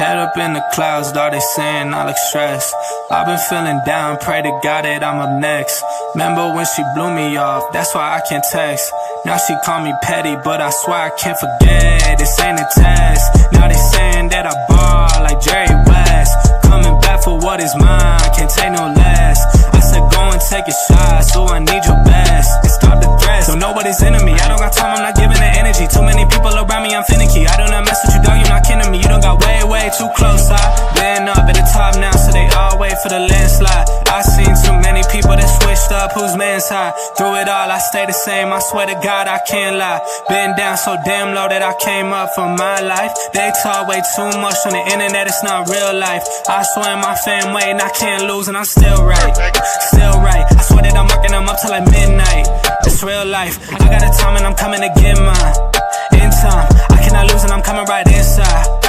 Head up in the clouds, dog, they saying I look stressed. I've been feeling down, pray to God that I'm up next. Remember when she blew me off, that's why I can't text. Now she call me petty, but I swear I can't forget. This ain't a test. Now they saying that I ball like Jerry West. Coming back for what is mine, can't take no less. I said go and take a shot, so I need your best. And stop the threats, so nobody's into me. I don't got time, I'm not giving the energy. Too many people around me, I'm finicky. I do not mess with you, dog, you're not kidding me. You don't got way too close. I've been up at the top now, so they all wait for the landslide. I seen too many people that switched up, whose man's high. Through it all, I stay the same, I swear to God, I can't lie. Been down so damn low that I came up for my life. They talk way too much on the internet, it's not real life. I swear my fam waiting, I can't lose and I'm still right. Still right, I swear that I'm working them up till like midnight. It's real life, I got a time and I'm coming to get mine. In time, I cannot lose and I'm coming right inside.